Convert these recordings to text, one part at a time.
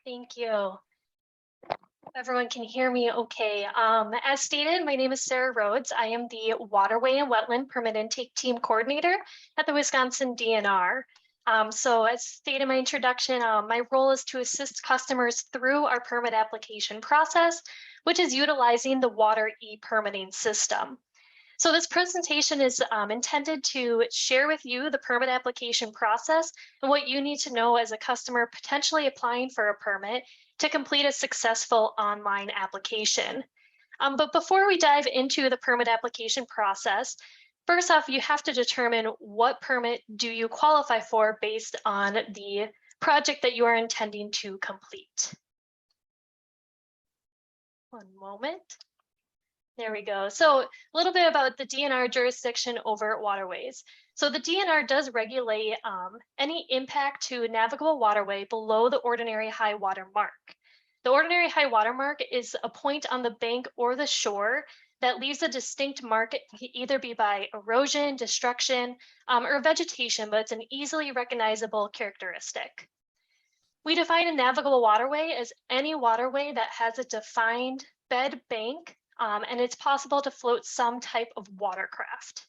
Thank you. Everyone can hear me okay. As stated, my name is Sarah Rhodes. I am the Waterway and Wetland Permit Intake Team Coordinator at the Wisconsin DNR. So as stated in my introduction, my role is to assist customers through our permit application process, which is utilizing the water ePermitting system. So this presentation is intended to share with you the permit application process and what you need to know as a customer potentially applying for a permit to complete a successful online application. But before we dive into the permit application process, first off, you have to determine what permit do you qualify for based on the project that you are intending to complete. One moment. There we go. So a little bit about the DNR jurisdiction over waterways. So the DNR does regulate any impact to a navigable waterway below the ordinary high water mark. The ordinary high water mark is a point on the bank or the shore that leaves a distinct mark. It can either be by erosion, destruction, or vegetation, but it's an easily recognizable characteristic. We define a navigable waterway as any waterway that has a defined bed bank and it's possible to float some type of watercraft.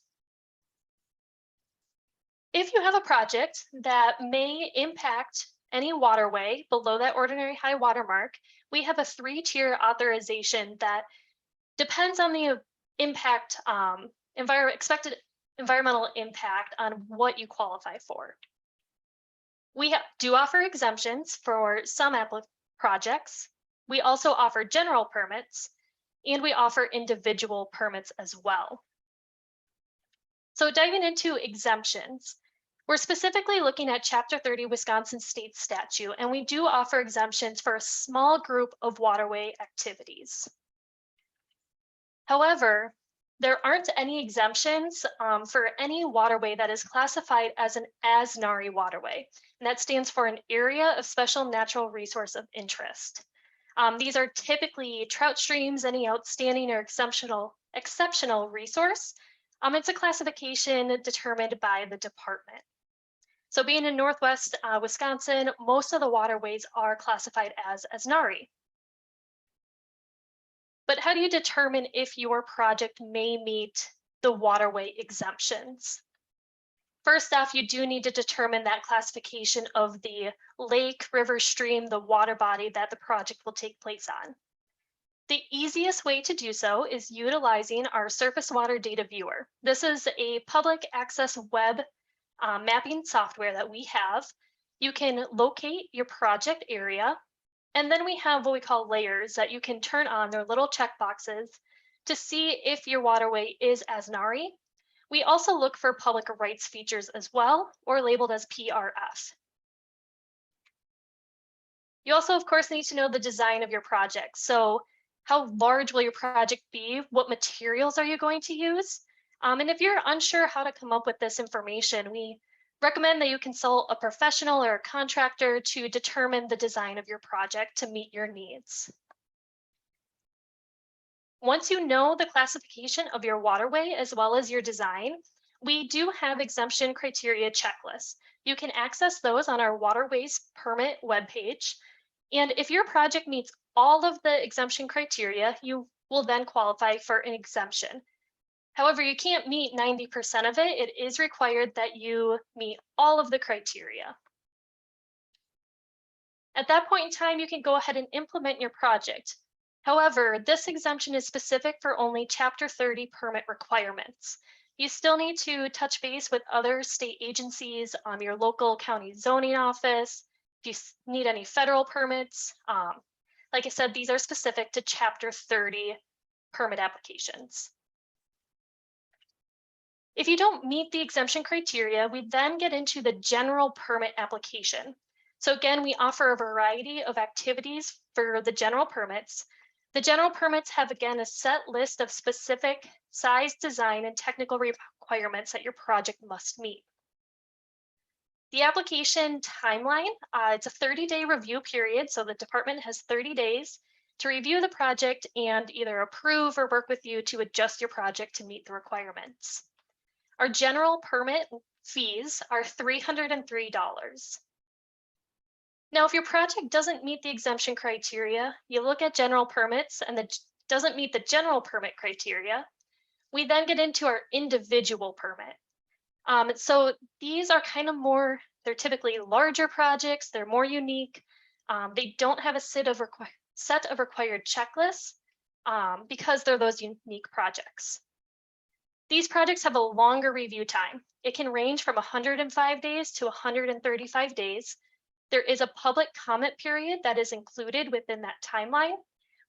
If you have a project that may impact any waterway below that ordinary high water mark, we have a 3-tier authorization that depends on the impact, expected environmental impact on what you qualify for. We do offer exemptions for some projects. We also offer general permits, and we offer individual permits as well. So diving into exemptions, we're specifically looking at Chapter 30 Wisconsin State Statute, and we do offer exemptions for a small group of waterway activities. However, there aren't any exemptions for any waterway that is classified as an ASNARI waterway, and that stands for an Area of Special Natural Resource of Interest. These are typically trout streams, any outstanding or exceptional resource. It's a classification determined by the department. So being in Northwest Wisconsin, most of the waterways are classified as ASNARI. But how do you determine if your project may meet the waterway exemptions? First off, you do need to determine that classification of the lake, river, stream, the water body that the project will take place on. The easiest way to do so is utilizing our surface water data viewer. This is a public access web mapping software that we have. You can locate your project area, and then we have what we call layers that you can turn on. They're little checkboxes to see if your waterway is ASNARI. We also look for public rights features as well, or labeled as PRF. You also, of course, need to know the design of your project. So how large will your project be? What materials are you going to use? And if you're unsure how to come up with this information, we recommend that you consult a professional or a contractor to determine the design of your project to meet your needs. Once you know the classification of your waterway as well as your design, we do have exemption criteria checklists. You can access those on our Waterways permit webpage. And if your project meets all of the exemption criteria, you will then qualify for an exemption. However, you can't meet 90% of it. It is required that you meet all of the criteria. At that point in time, you can go ahead and implement your project. However, this exemption is specific for only Chapter 30 permit requirements. You still need to touch base with other state agencies, your local county zoning office. If you need any federal permits, like I said, these are specific to Chapter 30 permit applications. If you don't meet the exemption criteria, we then get into the general permit application. So again, we offer a variety of activities for the general permits. The general permits have, again, a set list of specific size, design, and technical requirements that your project must meet. The application timeline, it's a 30-day review period, so the department has 30 days to review the project and either approve or work with you to adjust your project to meet the requirements. Our general permit fees are $303. Now, if your project doesn't meet the exemption criteria, you look at general permits and it doesn't meet the general permit criteria, we then get into our individual permit. So these are kind of more, they're typically larger projects, they're more unique. They don't have a set of required checklists because they're those unique projects. These projects have a longer review time. It can range from 105 days to 135 days. There is a public comment period that is included within that timeline,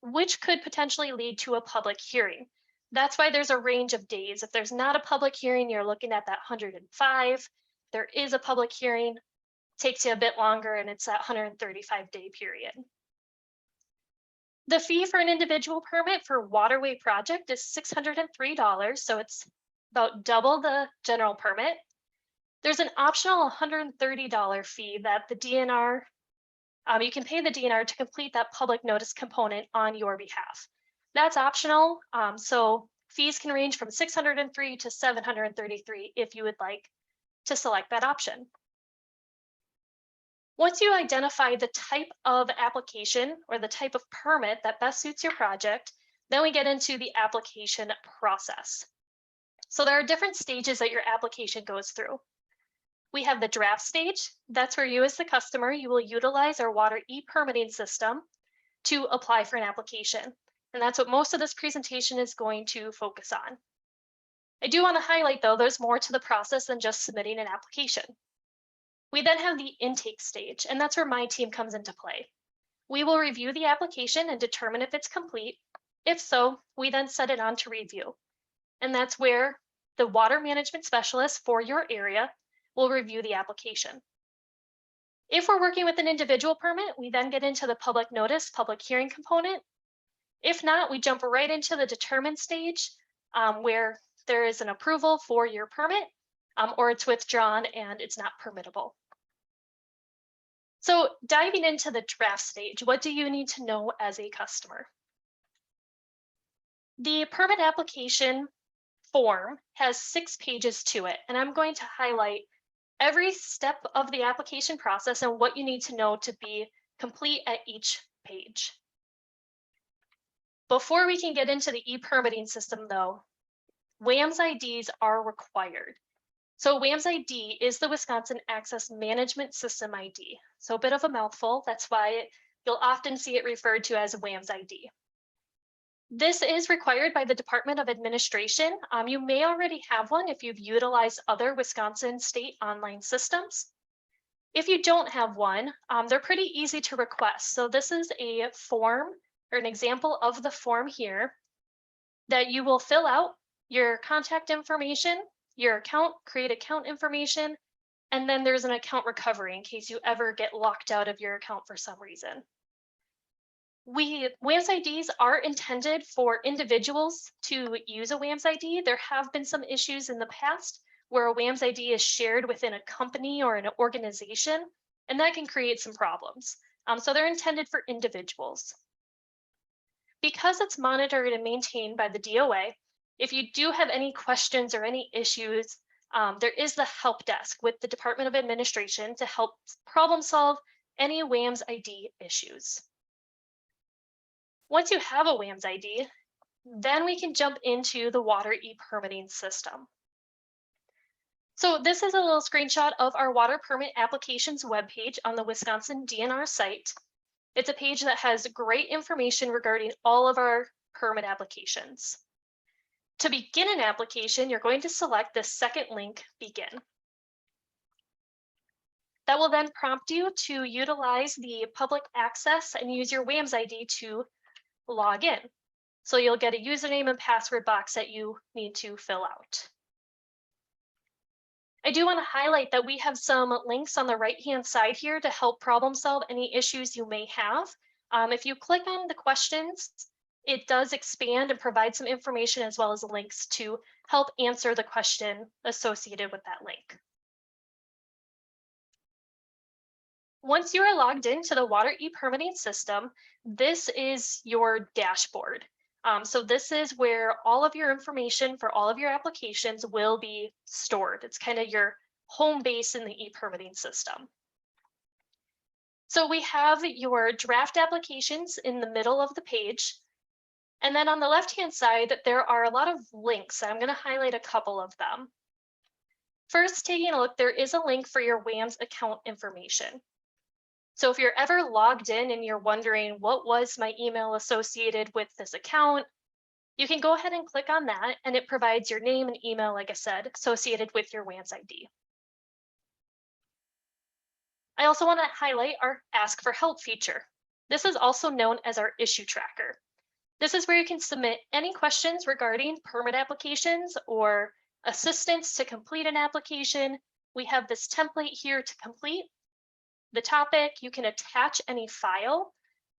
which could potentially lead to a public hearing. That's why there's a range of days. If there's not a public hearing, you're looking at that 105. There is a public hearing, takes you a bit longer, and it's that 135-day period. The fee for an individual permit for waterway project is $603, so it's about double the general permit. There's an optional $130 fee that the DNR, you can pay the DNR to complete that public notice component on your behalf. That's optional, so fees can range from $603 to $733 if you would like to select that option. Once you identify the type of application or the type of permit that best suits your project, then we get into the application process. So there are different stages that your application goes through. We have the draft stage. That's where you as the customer, you will utilize our water ePermitting system to apply for an application. And that's what most of this presentation is going to focus on. I do want to highlight though, there's more to the process than just submitting an application. We then have the intake stage, and that's where my team comes into play. We will review the application and determine if it's complete. If so, we then set it on to review. And that's where the water management specialist for your area will review the application. If we're working with an individual permit, we then get into the public notice, public hearing component. If not, we jump right into the determine stage where there is an approval for your permit or it's withdrawn and it's not permittable. So diving into the draft stage, what do you need to know as a customer? The permit application form has 6 pages to it, and I'm going to highlight every step of the application process and what you need to know to be complete at each page. Before we can get into the ePermitting system though, WAMS IDs are required. So WAMS ID is the Wisconsin Access Management System ID. So a bit of a mouthful, that's why you'll often see it referred to as WAMS ID. This is required by the Department of Administration. You may already have one if you've utilized other Wisconsin state online systems. If you don't have one, they're pretty easy to request. So this is a form or an example of the form here that you will fill out your contact information, your account, create account information, and then there's an account recovery in case you ever get locked out of your account for some reason. WAMS IDs are intended for individuals to use a WAMS ID. There have been some issues in the past where a WAMS ID is shared within a company or an organization, and that can create some problems. So they're intended for individuals. Because it's monitored and maintained by the DOA, if you do have any questions or any issues, there is the help desk with the Department of Administration to help problem solve any WAMS ID issues. Once you have a WAMS ID, then we can jump into the water ePermitting system. So this is a little screenshot of our water permit applications webpage on the Wisconsin DNR site. It's a page that has great information regarding all of our permit applications. To begin an application, you're going to select the second link, Begin. That will then prompt you to utilize the public access and use your WAMS ID to log in. So you'll get a username and password box that you need to fill out. I do want to highlight that we have some links on the right-hand side here to help problem solve any issues you may have. If you click on the questions, it does expand and provide some information as well as links to help answer the question associated with that link. Once you are logged into the water ePermitting system, this is your dashboard. So this is where all of your information for all of your applications will be stored. It's kind of your home base in the ePermitting system. So we have your draft applications in the middle of the page. And then on the left-hand side, there are a lot of links. I'm going to highlight a couple of them. First, taking a look, there is a link for your WAMS account information. So if you're ever logged in and you're wondering what was my email associated with this account, you can go ahead and click on that, and it provides your name and email, like I said, associated with your WAMS ID. I also want to highlight our Ask for Help feature. This is also known as our issue tracker. This is where you can submit any questions regarding permit applications or assistance to complete an application. We have this template here to complete the topic. You can attach any file,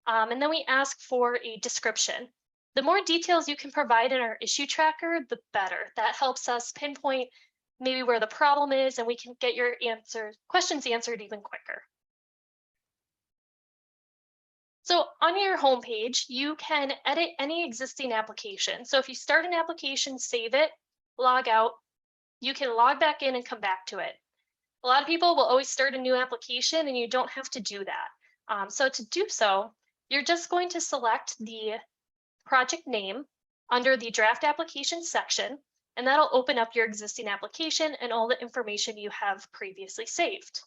and then we ask for a description. The more details you can provide in our issue tracker, the better. That helps us pinpoint maybe where the problem is, and we can get your questions answered even quicker. So on your homepage, you can edit any existing application. So if you start an application, save it, log out, you can log back in and come back to it. A lot of people will always start a new application and you don't have to do that. So to do so, you're just going to select the project name under the draft application section, and that'll open up your existing application and all the information you have previously saved.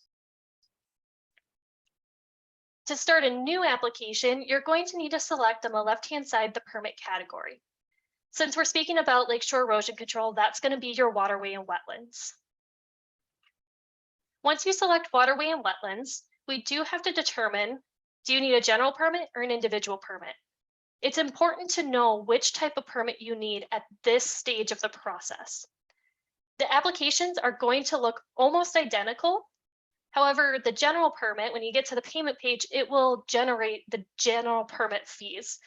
To start a new application, you're going to need to select on the left-hand side the permit category. Since we're speaking about lakeshore erosion control, that's going to be your waterway and wetlands. Once you select waterway and wetlands, we do have to determine, do you need a general permit or an individual permit? It's important to know which type of permit you need at this stage of the process. The applications are going to look almost identical. However, the general permit, when you get to the payment page, it will generate the general permit fees.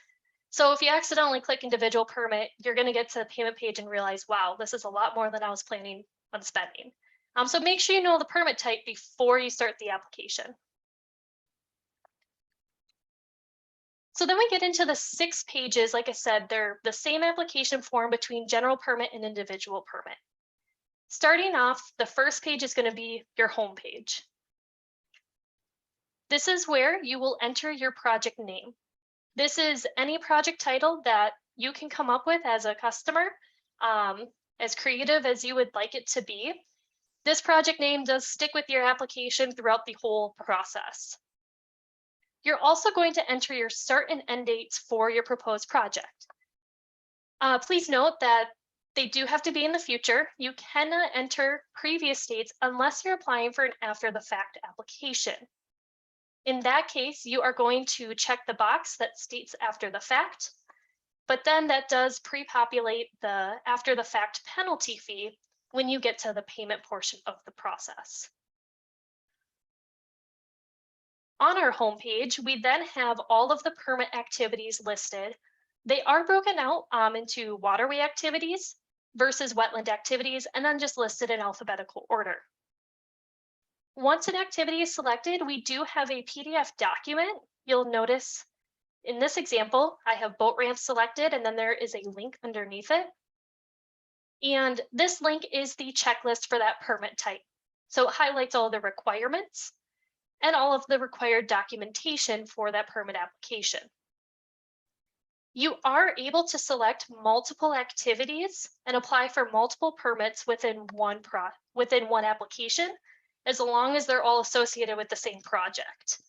So if you accidentally click individual permit, you're going to get to the payment page and realize, wow, this is a lot more than I was planning on spending. So make sure you know the permit type before you start the application. So then we get into the 6 pages. Like I said, they're the same application form between general permit and individual permit. Starting off, the first page is going to be your home page. This is where you will enter your project name. This is any project title that you can come up with as a customer, as creative as you would like it to be. This project name does stick with your application throughout the whole process. You're also going to enter your start and end dates for your proposed project. Please note that they do have to be in the future. You cannot enter previous dates unless you're applying for an after the fact application. In that case, you are going to check the box that states after the fact, but then that does pre-populate the after the fact penalty fee when you get to the payment portion of the process. On our homepage, we then have all of the permit activities listed. They are broken out into waterway activities versus wetland activities, and then just listed in alphabetical order. Once an activity is selected, we do have a PDF document. You'll notice in this example, I have boat ramp selected, and then there is a link underneath it. And this link is the checklist for that permit type. So it highlights all the requirements and all of the required documentation for that permit application. You are able to select multiple activities and apply for multiple permits within one application, as long as they're all associated with the same project.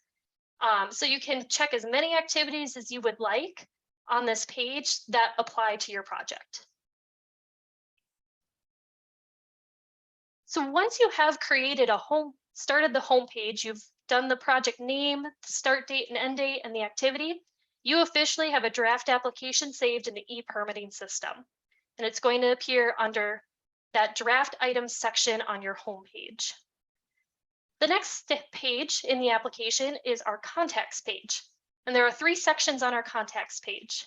So you can check as many activities as you would like on this page that apply to your project. So once you have created started the home page, you've done the project name, the start date and end date, and the activity, you officially have a draft application saved in the ePermitting system. And it's going to appear under that draft items section on your home page. The next page in the application is our contacts page. And there are 3 sections on our contacts page.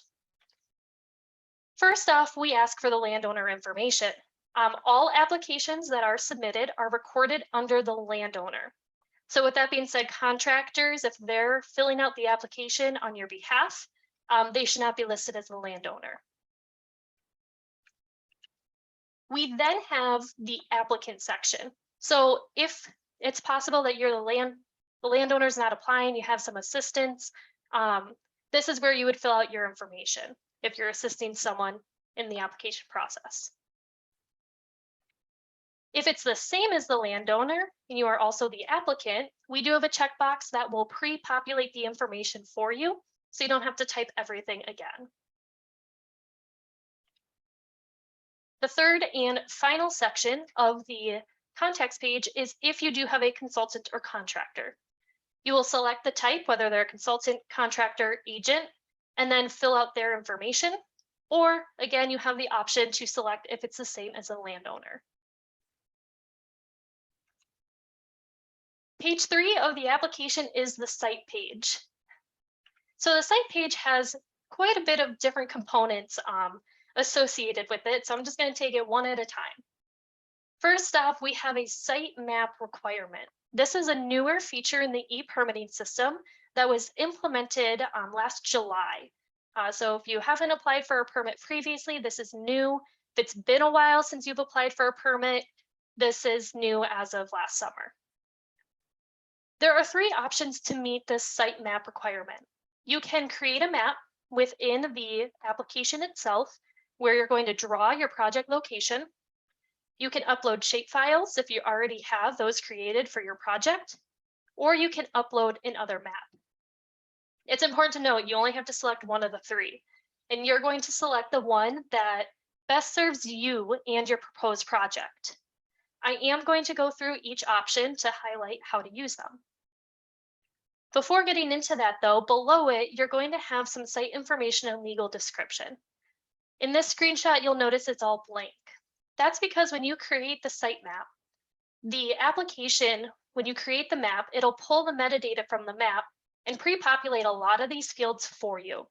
First off, we ask for the landowner information. All applications that are submitted are recorded under the landowner. So with that being said, contractors, if they're filling out the application on your behalf, they should not be listed as the landowner. We then have the applicant section. So if it's possible that you're the the landowner's not applying, you have some assistance, this is where you would fill out your information if you're assisting someone in the application process. If it's the same as the landowner and you are also the applicant, we do have a checkbox that will pre-populate the information for you, so you don't have to type everything again. The third and final section of the contacts page is if you do have a consultant or contractor. You will select the type, whether they're a consultant, contractor, agent, and then fill out their information. Or again, you have the option to select if it's the same as a landowner. Page 3 of the application is the site page. So the site page has quite a bit of different components associated with it. So I'm just going to take it one at a time. First off, we have a site map requirement. This is a newer feature in the ePermitting system that was implemented last July. So if you haven't applied for a permit previously, this is new. If it's been a while since you've applied for a permit, this is new as of last summer. There are 3 options to meet this site map requirement. You can create a map within the application itself where you're going to draw your project location. You can upload shapefiles if you already have those created for your project, or you can upload another map. It's important to note you only have to select one of the 3, and you're going to select the one that best serves you and your proposed project. I am going to go through each option to highlight how to use them. Before getting into that though, below it, you're going to have some site information and legal description. In this screenshot, you'll notice it's all blank. That's because when you create the site map, the application, when you create the map, it'll pull the metadata from the map and pre-populate a lot of these fields for you.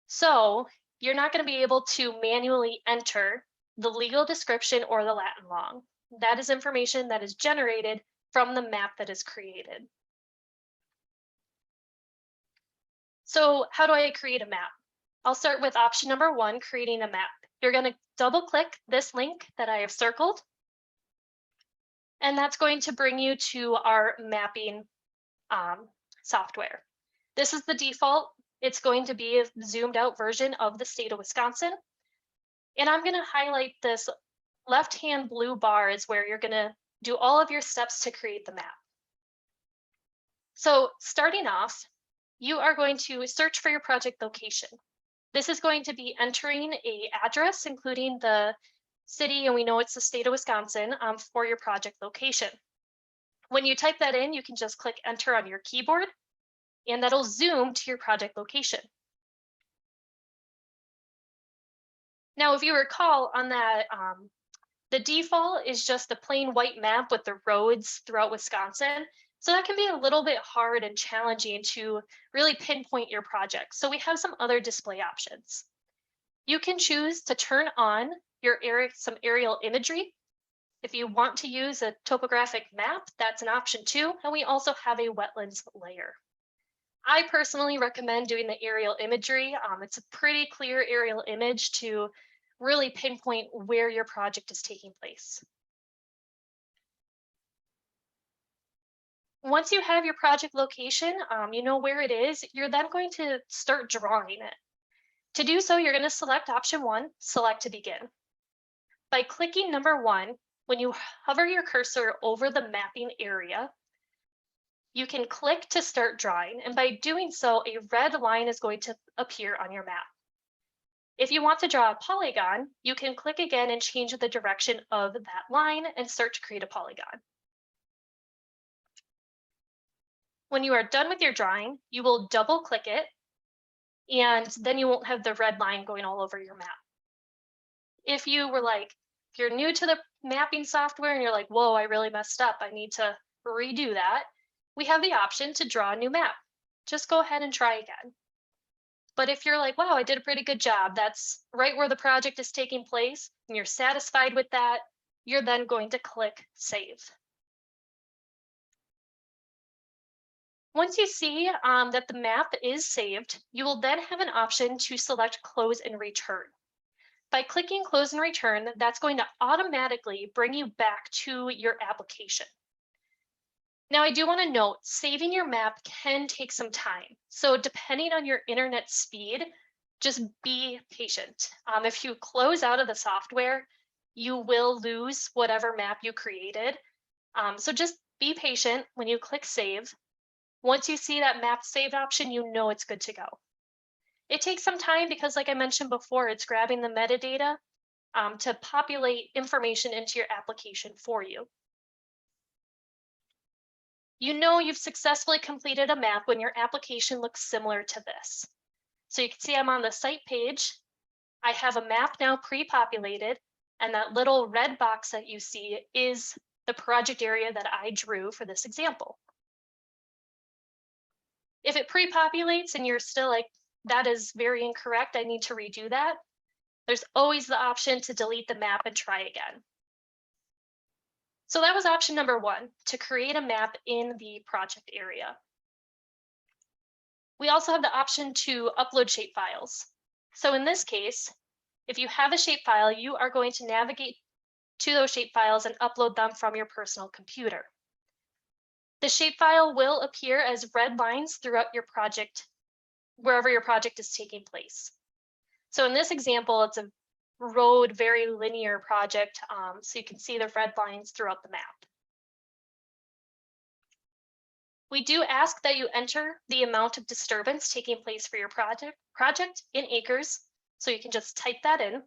So you're not going to be able to manually enter the legal description or the Latin long. That is information that is generated from the map that is created. So how do I create a map? I'll start with option number 1, creating a map. You're going to double click this link that I have circled, and that's going to bring you to our mapping software. This is the default. It's going to be a zoomed out version of the state of Wisconsin. And I'm going to highlight this left-hand blue bar is where you're going to do all of your steps to create the map. So starting off, you are going to search for your project location. This is going to be entering an address, including the city, and we know it's the state of Wisconsin, for your project location. When you type that in, you can just click enter on your keyboard, and that'll zoom to your project location. Now, if you recall on that, the default is just a plain white map with the roads throughout Wisconsin. So that can be a little bit hard and challenging to really pinpoint your project. So we have some other display options. You can choose to turn on some aerial imagery. If you want to use a topographic map, that's an option too. And we also have a wetlands layer. I personally recommend doing the aerial imagery. It's a pretty clear aerial image to really pinpoint where your project is taking place. Once you have your project location, you know where it is, you're then going to start drawing it. To do so, you're going to select option 1, select to begin. By clicking number 1, when you hover your cursor over the mapping area, you can click to start drawing. And by doing so, a red line is going to appear on your map. If you want to draw a polygon, you can click again and change the direction of that line and start to create a polygon. When you are done with your drawing, you will double click it, and then you won't have the red line going all over your map. If you're new to the mapping software and you're like, whoa, I really messed up, I need to redo that, we have the option to draw a new map. Just go ahead and try again. But if you're like, wow, I did a pretty good job, that's right where the project is taking place, and you're satisfied with that, you're then going to click Save. Once you see that the map is saved, you will then have an option to select Close and Return. By clicking Close and Return, that's going to automatically bring you back to your application. Now, I do want to note, saving your map can take some time. So depending on your internet speed, just be patient. If you close out of the software, you will lose whatever map you created. So just be patient when you click save. Once you see that map saved option, you know it's good to go. It takes some time because, like I mentioned before, it's grabbing the metadata to populate information into your application for you. You know you've successfully completed a map when your application looks similar to this. So you can see I'm on the site page. I have a map now pre-populated, and that little red box that you see is the project area that I drew for this example. If it pre-populates and you're still like, that is very incorrect, I need to redo that, there's always the option to delete the map and try again. So that was option number one, to create a map in the project area. We also have the option to upload shapefiles. So in this case, if you have a shapefile, you are going to navigate to those shapefiles and upload them from your personal computer. The shapefile will appear as red lines throughout your project, wherever your project is taking place. So in this example, it's a road, very linear project, so you can see the red lines throughout the map. We do ask that you enter the amount of disturbance taking place for your project in acres, so you can just type that in.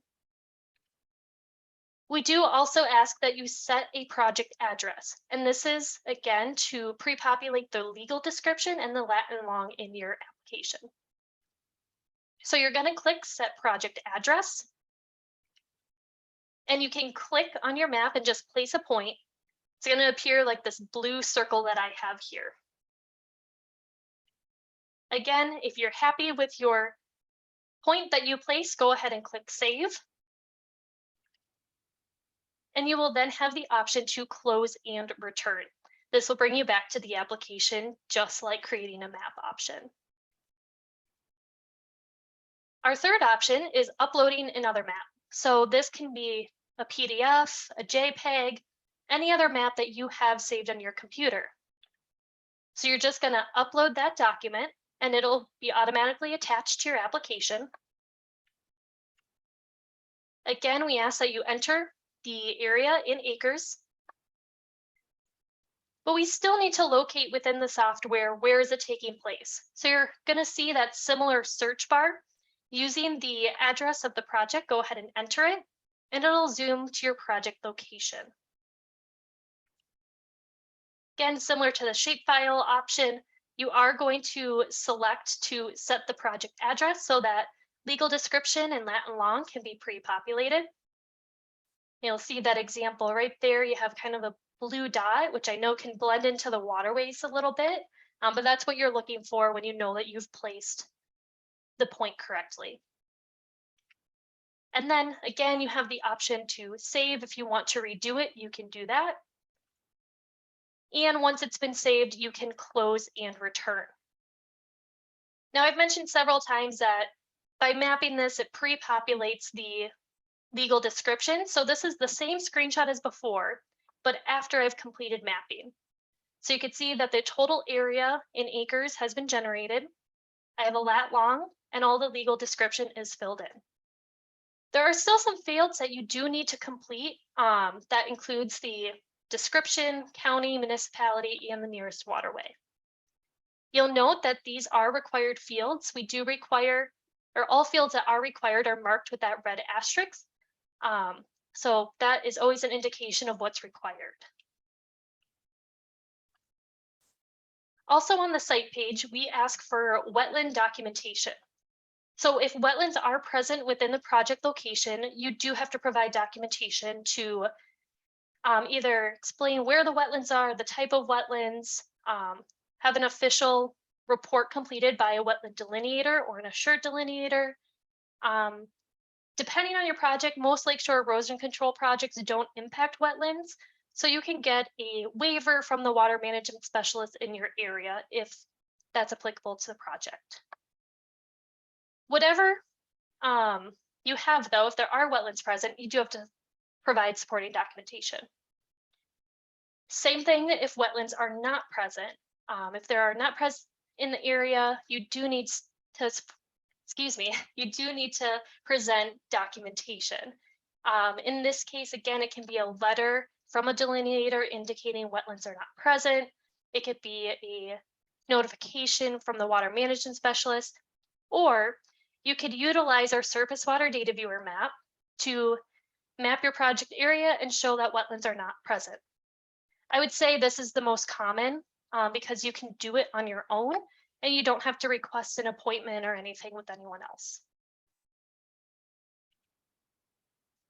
We do also ask that you set a project address, and this is, again, to pre-populate the legal description and the Latin long in your application. So you're going to click Set Project Address, and you can click on your map and just place a point. It's going to appear like this blue circle that I have here. Again, if you're happy with your point that you place, go ahead and click Save. And you will then have the option to close and return. This will bring you back to the application, just like creating a map option. Our third option is uploading another map. So this can be a PDF, a JPEG, any other map that you have saved on your computer. So you're just going to upload that document, and it'll be automatically attached to your application. Again, we ask that you enter the area in acres, but we still need to locate within the software where is it taking place. So you're going to see that similar search bar. Using the address of the project, go ahead and enter it, and it'll zoom to your project location. Again, similar to the shapefile option, you are going to select to set the project address so that legal description and Latin long can be pre-populated. You'll see that example right there. You have kind of a blue dot, which I know can blend into the waterways a little bit, but that's what you're looking for when you know that you've placed the point correctly. And then again, you have the option to save. If you want to redo it, you can do that. And once it's been saved, you can close and return. Now, I've mentioned several times that by mapping this, it pre-populates the legal description. So this is the same screenshot as before, but after I've completed mapping. So you can see that the total area in acres has been generated. I have a lat long, and all the legal description is filled in. There are still some fields that you do need to complete. That includes the description, county, municipality, and the nearest waterway. You'll note that these are required fields. We do require, or all fields that are required are marked with that red asterisk. So that is always an indication of what's required. Also on the site page, we ask for wetland documentation. So if wetlands are present within the project location, you do have to provide documentation to either explain where the wetlands are, the type of wetlands, have an official report completed by a wetland delineator or an assured delineator. Depending on your project, most lakeshore erosion control projects don't impact wetlands, so you can get a waiver from the water management specialist in your area if that's applicable to the project. Whatever you have, though, if there are wetlands present, you do have to provide supporting documentation. Same thing if wetlands are not present. If there are not present in the area, you do need to, excuse me, you do need to present documentation. In this case, again, it can be a letter from a delineator indicating wetlands are not present. It could be a notification from the water management specialist, or you could utilize our surface water data viewer map to map your project area and show that wetlands are not present. I would say this is the most common because you can do it on your own and you don't have to request an appointment or anything with anyone else.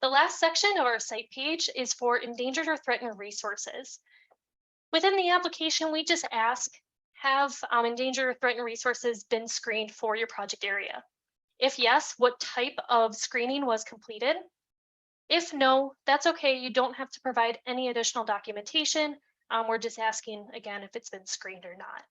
The last section of our site page is for endangered or threatened resources. Within the application, we just ask, have endangered or threatened resources been screened for your project area? If yes, what type of screening was completed? If no, that's okay. You don't have to provide any additional documentation. We're just asking, again, if it's been screened or not.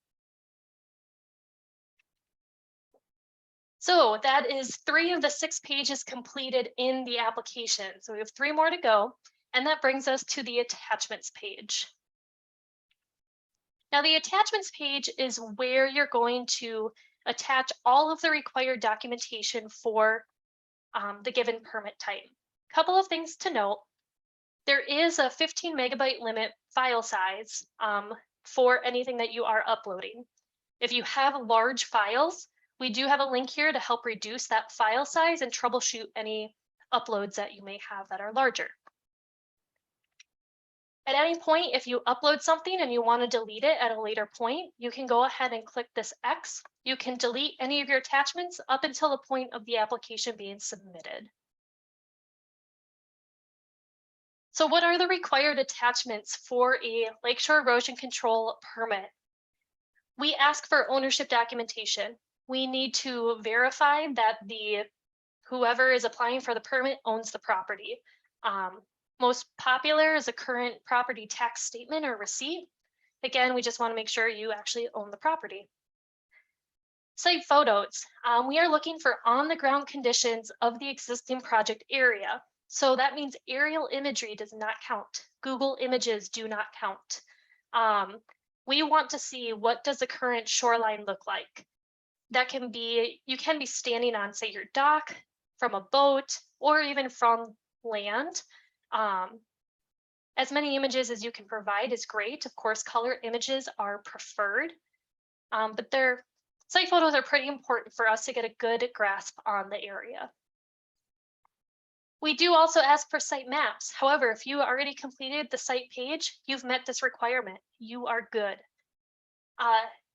So that is 3 of the 6 pages completed in the application. So we have 3 more to go, and that brings us to the attachments page. Now the attachments page is where you're going to attach all of the required documentation for the given permit type. Couple of things to note. There is a 15 megabyte limit file size for anything that you are uploading. If you have large files, we do have a link here to help reduce that file size and troubleshoot any uploads that you may have that are larger. At any point, if you upload something and you want to delete it at a later point, you can go ahead and click this X. You can delete any of your attachments up until the point of the application being submitted. So what are the required attachments for a lakeshore erosion control permit? We ask for ownership documentation. We need to verify that whoever is applying for the permit owns the property. Most popular is a current property tax statement or receipt. Again, we just want to make sure you actually own the property. Site photos. We are looking for on-the-ground conditions of the existing project area. So that means aerial imagery does not count. Google images do not count. We want to see, what does the current shoreline look like? That can be, you can be standing on, say, your dock, from a boat, or even from land. As many images as you can provide is great. Of course, color images are preferred, but site photos are pretty important for us to get a good grasp on the area. We do also ask for site maps. However, if you already completed the site page, you've met this requirement. You are good.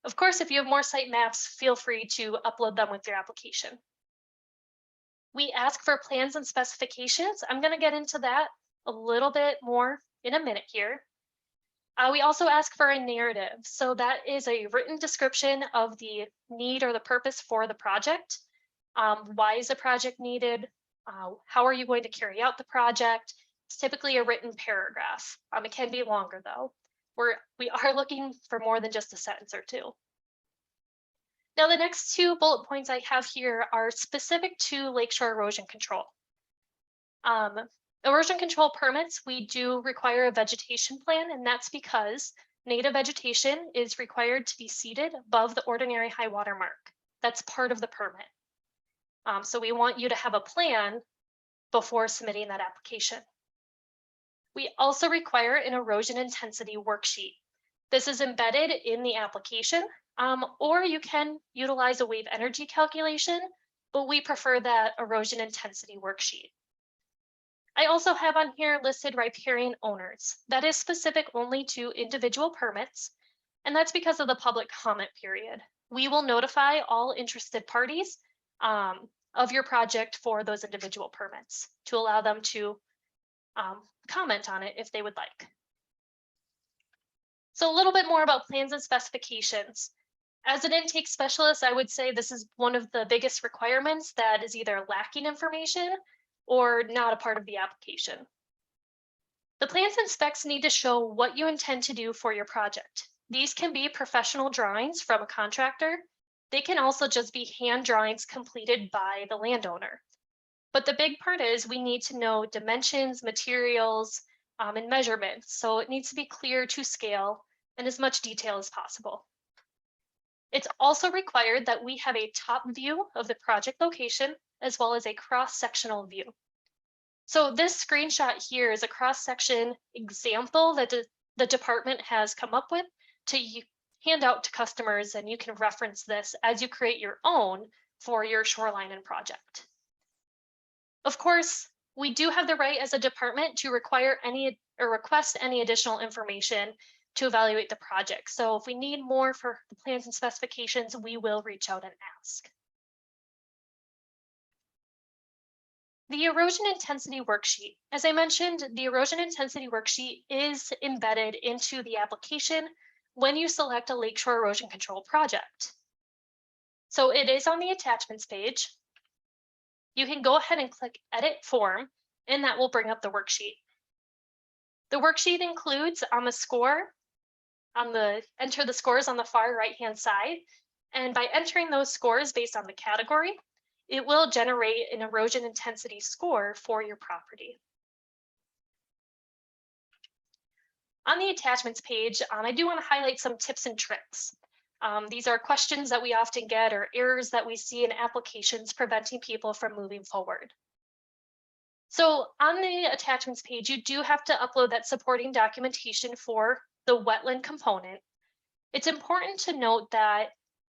Of course, if you have more site maps, feel free to upload them with your application. We ask for plans and specifications. I'm going to get into that a little bit more in a minute here. We also ask for a narrative. So that is a written description of the need or the purpose for the project. Why is the project needed? How are you going to carry out the project? It's typically a written paragraph. It can be longer though. We are looking for more than just a sentence or two. Now, the next 2 bullet points I have here are specific to lakeshore erosion control. Erosion control permits, we do require a vegetation plan, and that's because native vegetation is required to be seeded above the ordinary high water mark. That's part of the permit. So we want you to have a plan before submitting that application. We also require an erosion intensity worksheet. This is embedded in the application, or you can utilize a wave energy calculation, but we prefer that erosion intensity worksheet. I also have on here listed riparian owners. That is specific only to individual permits, and that's because of the public comment period. We will notify all interested parties of your project for those individual permits to allow them to comment on it if they would like. So a little bit more about plans and specifications. As an intake specialist, I would say this is one of the biggest requirements that is either lacking information or not a part of the application. The plans and specs need to show what you intend to do for your project. These can be professional drawings from a contractor. They can also just be hand drawings completed by the landowner. But the big part is we need to know dimensions, materials, and measurements. So it needs to be clear to scale and as much detail as possible. It's also required that we have a top view of the project location as well as a cross-sectional view. So this screenshot here is a cross-section example that the department has come up with to hand out to customers, and you can reference this as you create your own for your shoreline and project. Of course, we do have the right as a department to require any or request any additional information to evaluate the project. So if we need more for the plans and specifications, we will reach out and ask. The erosion intensity worksheet. As I mentioned, the erosion intensity worksheet is embedded into the application when you select a lakeshore erosion control project. So it is on the attachments page. You can go ahead and click Edit Form, and that will bring up the worksheet. The worksheet includes on the score, enter the scores on the far right-hand side. And by entering those scores based on the category, it will generate an erosion intensity score for your property. On the attachments page, I do want to highlight some tips and tricks. These are questions that we often get or errors that we see in applications preventing people from moving forward. So on the attachments page, you do have to upload that supporting documentation for the wetland component. It's important to note that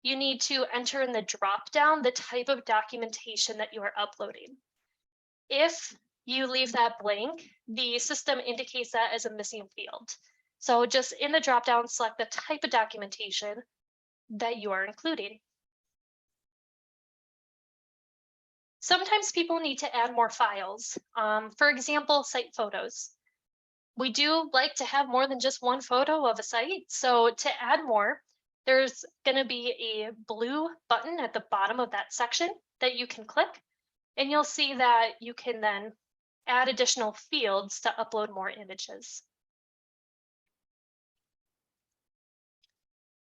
you need to enter in the drop-down the type of documentation that you are uploading. If you leave that blank, the system indicates that as a missing field. So just in the drop-down, select the type of documentation that you are including. Sometimes people need to add more files. For example, site photos. We do like to have more than just one photo of a site. So to add more, there's going to be a blue button at the bottom of that section that you can click, and you'll see that you can then add additional fields to upload more images.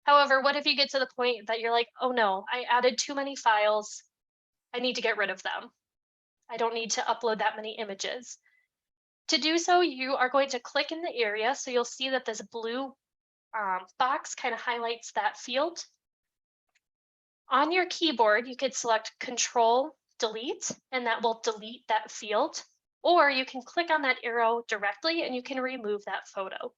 However, what if you get to the point that you're like, oh no, I added too many files, I need to get rid of them. I don't need to upload that many images. To do so, you are going to click in the area, so you'll see that this blue box kind of highlights that field. On your keyboard, you could select Control Delete, and that will delete that field. Or you can click on that arrow directly and you can remove that photo.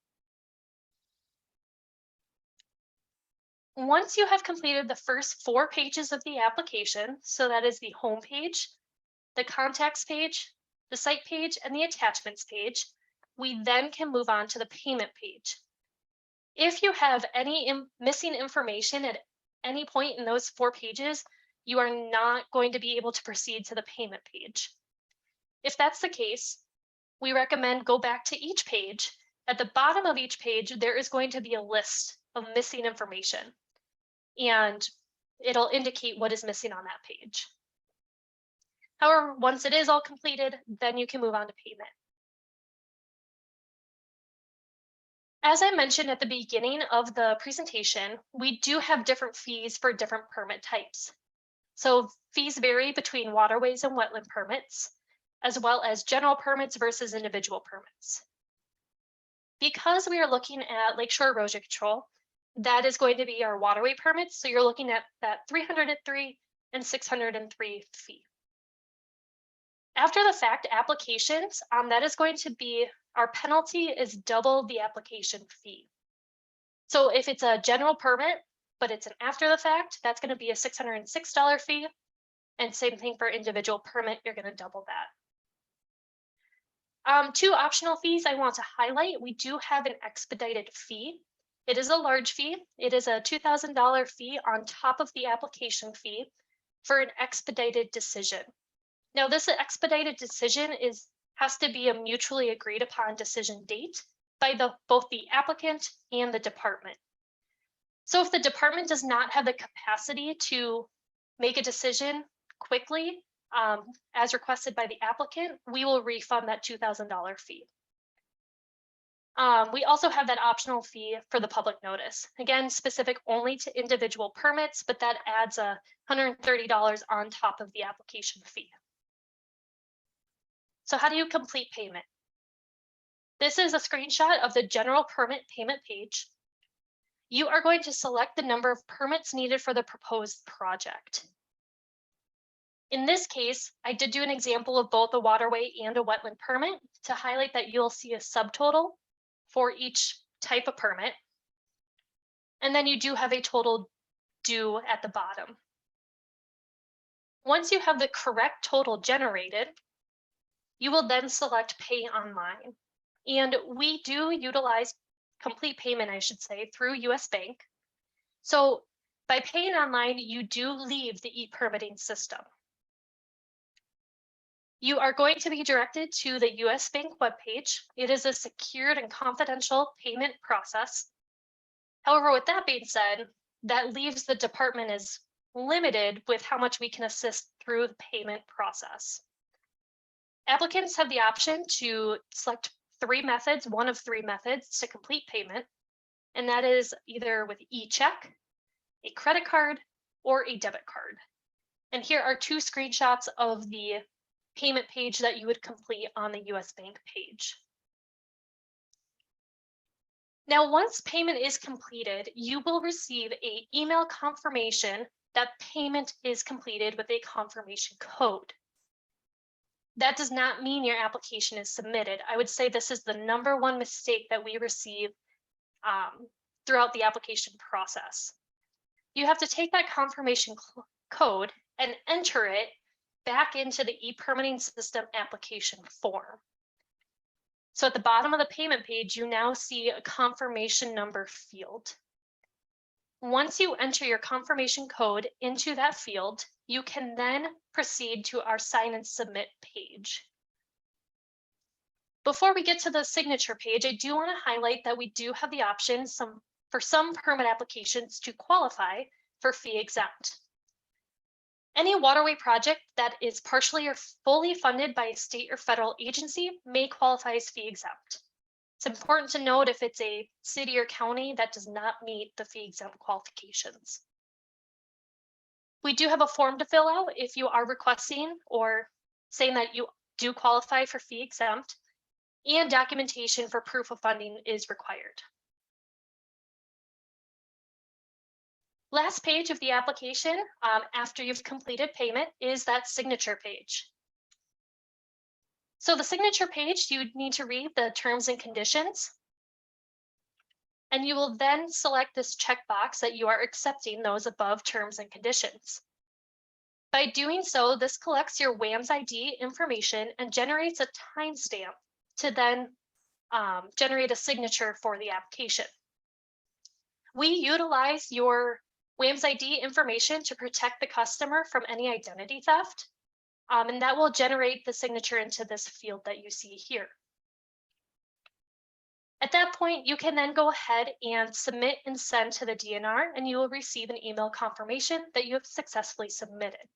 Once you have completed the first 4 pages of the application, so that is the home page, the contacts page, the site page, and the attachments page, we then can move on to the payment page. If you have any missing information at any point in those 4 pages, you are not going to be able to proceed to the payment page. If that's the case, we recommend go back to each page. At the bottom of each page, there is going to be a list of missing information, and it'll indicate what is missing on that page. However, once it is all completed, then you can move on to payment. As I mentioned at the beginning of the presentation, we do have different fees for different permit types. So fees vary between waterways and wetland permits, as well as general permits versus individual permits. Because we are looking at lakeshore erosion control, that is going to be our waterway permits. So you're looking at that 303 and 603 fee. After the fact applications, that is going to be, our penalty is double the application fee. So if it's a general permit, but it's an after the fact, that's going to be a $606 fee. And same thing for individual permit, you're going to double that. 2 optional fees I want to highlight. We do have an expedited fee. It is a large fee. It is a $2,000 fee on top of the application fee for an expedited decision. Now, this expedited decision has to be a mutually agreed upon decision date by both the applicant and the department. So if the department does not have the capacity to make a decision quickly, as requested by the applicant, we will refund that $2,000 fee. We also have that optional fee for the public notice. Again, specific only to individual permits, but that adds $130 on top of the application fee. So how do you complete payment? This is a screenshot of the general permit payment page. You are going to select the number of permits needed for the proposed project. In this case, I did do an example of both a waterway and a wetland permit to highlight that you'll see a subtotal for each type of permit. And then you do have a total due at the bottom. Once you have the correct total generated, you will then select Pay Online. And we do utilize complete payment, I should say, through US Bank. So by paying online, you do leave the ePermitting system. You are going to be directed to the US Bank webpage. It is a secured and confidential payment process. However, with that being said, that leaves the department as limited with how much we can assist through the payment process. Applicants have the option to select one of three methods to complete payment, and that is either with e-check, a credit card, or a debit card. And here are two screenshots of the payment page that you would complete on the US Bank page. Now, once payment is completed, you will receive an email confirmation that payment is completed with a confirmation code. That does not mean your application is submitted. I would say this is the #1 mistake that we receive throughout the application process. You have to take that confirmation code and enter it back into the ePermitting system application form. So at the bottom of the payment page, you now see a confirmation number field. Once you enter your confirmation code into that field, you can then proceed to our sign and submit page. Before we get to the signature page, I do want to highlight that we do have the option for some permit applications to qualify for fee exempt. Any waterway project that is partially or fully funded by a state or federal agency may qualify as fee exempt. It's important to note if it's a city or county that does not meet the fee exempt qualifications. We do have a form to fill out if you are requesting or saying that you do qualify for fee exempt, and documentation for proof of funding is required. Last page of the application after you've completed payment is that signature page. So the signature page, you need to read the terms and conditions, and you will then select this checkbox that you are accepting those above terms and conditions. By doing so, this collects your WAMS ID information and generates a timestamp to then generate a signature for the application. We utilize your WAMS ID information to protect the customer from any identity theft, and that will generate the signature into this field that you see here. At that point, you can then go ahead and submit and send to the DNR, and you will receive an email confirmation that you have successfully submitted.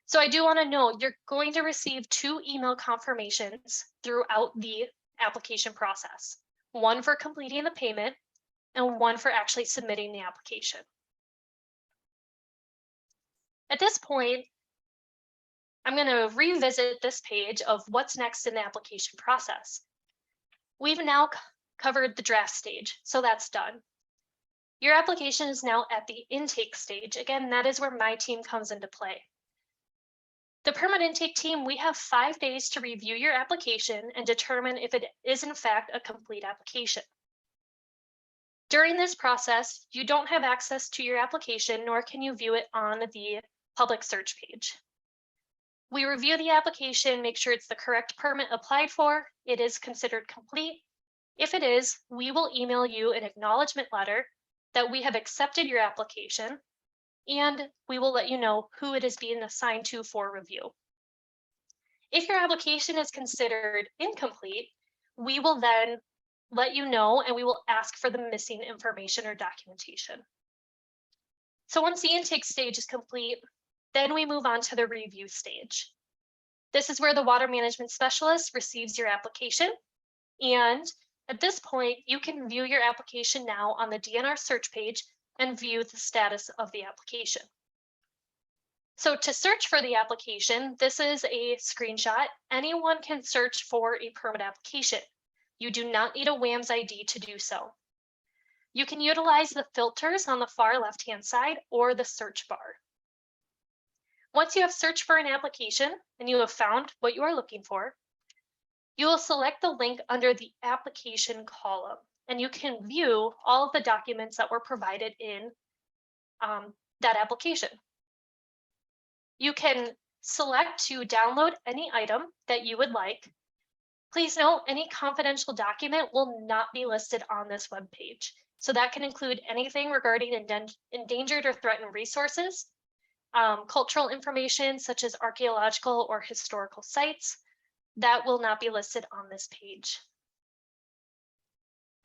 So I do want to note, you're going to receive 2 email confirmations throughout the application process, one for completing the payment and one for actually submitting the application. At this point, I'm going to revisit this page of what's next in the application process. We've now covered the draft stage, so that's done. Your application is now at the intake stage. Again, that is where my team comes into play. The permit intake team, we have 5 days to review your application and determine if it is in fact a complete application. During this process, you don't have access to your application, nor can you view it on the public search page. We review the application, make sure it's the correct permit applied for, it is considered complete. If it is, we will email you an acknowledgement letter that we have accepted your application, and we will let you know who it is being assigned to for review. If your application is considered incomplete, we will then let you know and we will ask for the missing information or documentation. So once the intake stage is complete, then we move on to the review stage. This is where the water management specialist receives your application. And at this point, you can view your application now on the DNR search page and view the status of the application. So to search for the application, this is a screenshot. Anyone can search for a permit application. You do not need a WAMS ID to do so. You can utilize the filters on the far left-hand side or the search bar. Once you have searched for an application and you have found what you are looking for, you will select the link under the application column, and you can view all of the documents that were provided in that application. You can select to download any item that you would like. Please note, any confidential document will not be listed on this web page. So that can include anything regarding endangered or threatened resources, cultural information such as archaeological or historical sites, that will not be listed on this page.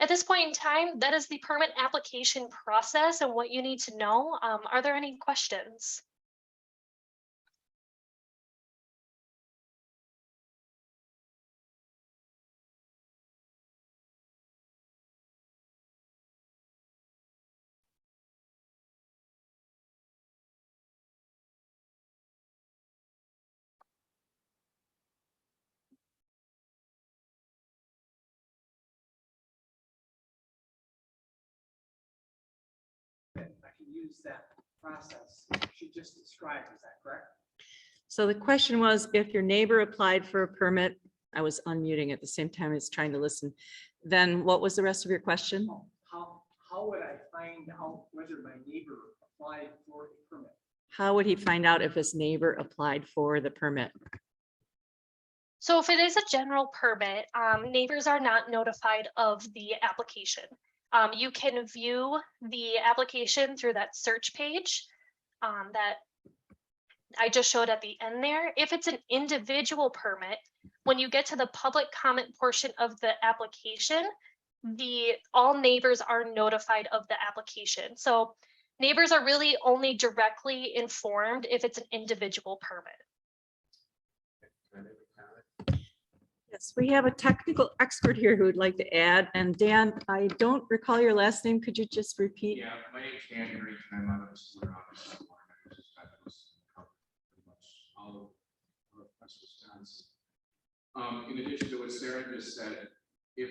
At this point in time, that is the permit application process and what you need to know. Are there any questions? Use that process she just described, is that correct? So the question was, if your neighbor applied for a permit, I was unmuting at the same time as trying to listen, then what was the rest of your question? How would I find out whether my neighbor applied for a permit? How would he find out if his neighbor applied for the permit? So if it is a general permit, neighbors are not notified of the application. You can view the application through that search page that I just showed at the end there. If it's an individual permit, when you get to the public comment portion of the application, all neighbors are notified of the application. So neighbors are really only directly informed if it's an individual permit. Yes, we have a technical expert here who would like to add. And Dan, I don't recall your last name. Could you just repeat? Yeah, my name's Dan Green, and I'm on the sewer office. All of Wisconsin. In addition to what Sarah just said, if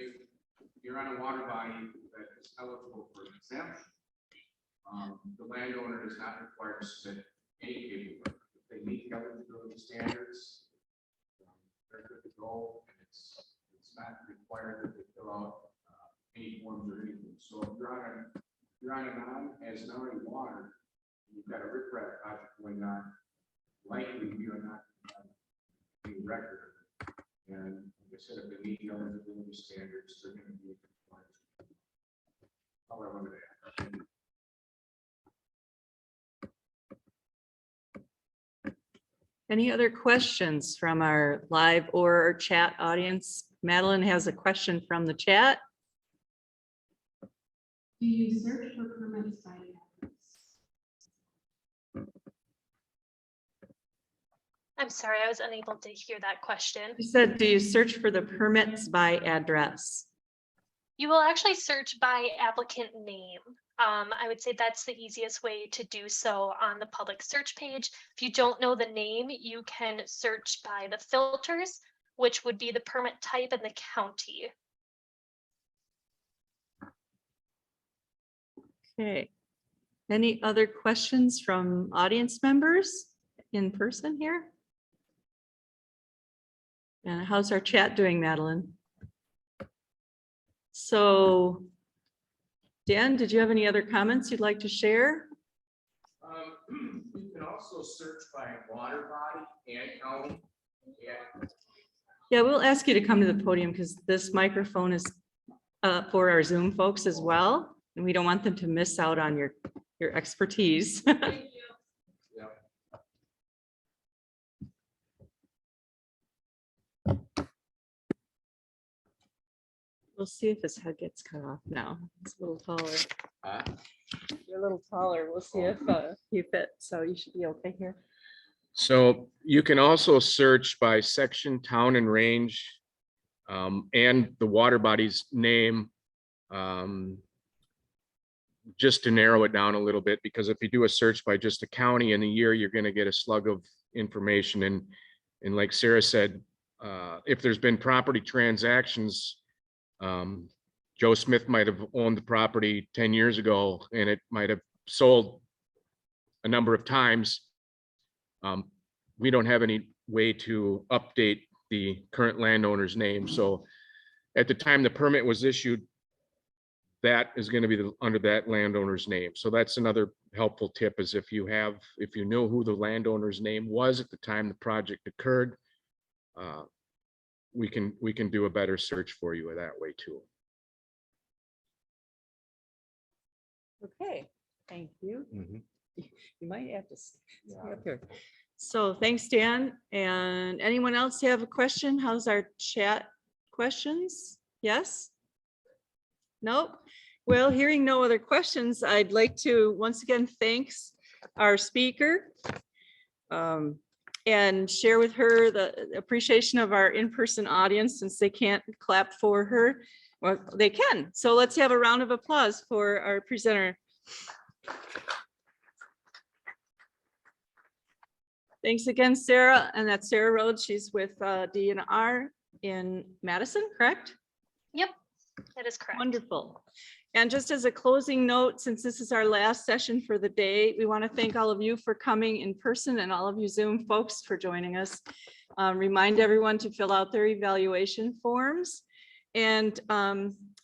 you're on a water body that is eligible for an exemption, the landowner is not required to submit any paperwork. If they meet the eligibility standards, they're good to go, and it's not required that they fill out any forms or anything. So if you're on a non-as-known water, you've got a riprap project going on, likely you are not a record. And like I said, if they meet the eligibility standards, they're going to be compliant. All I wanted to add. Any other questions from our live or chat audience? Madeline has a question from the chat. Do you search for permits by address? I'm sorry, I was unable to hear that question. She said, do you search for the permits by address? You will actually search by applicant name. I would say that's the easiest way to do so on the public search page. If you don't know the name, you can search by the filters, which would be the permit type and the county. Okay. Any other questions from audience members in person here? And how's our chat doing, Madeline? So, Dan, did you have any other comments you'd like to share? You can also search by water body and county. Yeah, we'll ask you to come to the podium because this microphone is for our Zoom folks as well. And we don't want them to miss out on your expertise. We'll see if his head gets cut off now. It's a little taller. You're a little taller. We'll see if you fit. So you should be okay here. So you can also search by section, town and range, and the water body's name, just to narrow it down a little bit, because if you do a search by just a county in a year, you're going to get a slug of information. And like Sarah said, if there's been property transactions Joe Smith might have owned the property 10 years ago and it might have sold a number of times. We don't have any way to update the current landowner's name. So at the time the permit was issued, that is going to be under that landowner's name. So that's another helpful tip, is if you know who the landowner's name was at the time the project occurred, we can do a better search for you that way too. Okay, thank you. You might have to stay up here. So thanks, Dan. And anyone else have a question? How's our chat questions? Yes? Nope. Well, hearing no other questions, I'd like to once again thanks our speaker and share with her the appreciation of our in-person audience, since they can't clap for her. Well, they can. So let's have a round of applause for our presenter. Thanks again, Sarah. And that's Sarah Rhodes. She's with DNR in Madison, correct? Yep, that is correct. Wonderful. And just as a closing note, since this is our last session for the day, we want to thank all of you for coming in person and all of you Zoom folks for joining us. Remind everyone to fill out their evaluation forms, and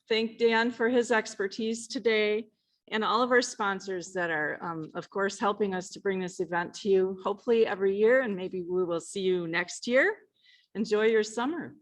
thank Dan for his expertise today, and all of our sponsors that are, of course, helping us to bring this event to you, hopefully every year, and maybe we will see you next year. Enjoy your summer.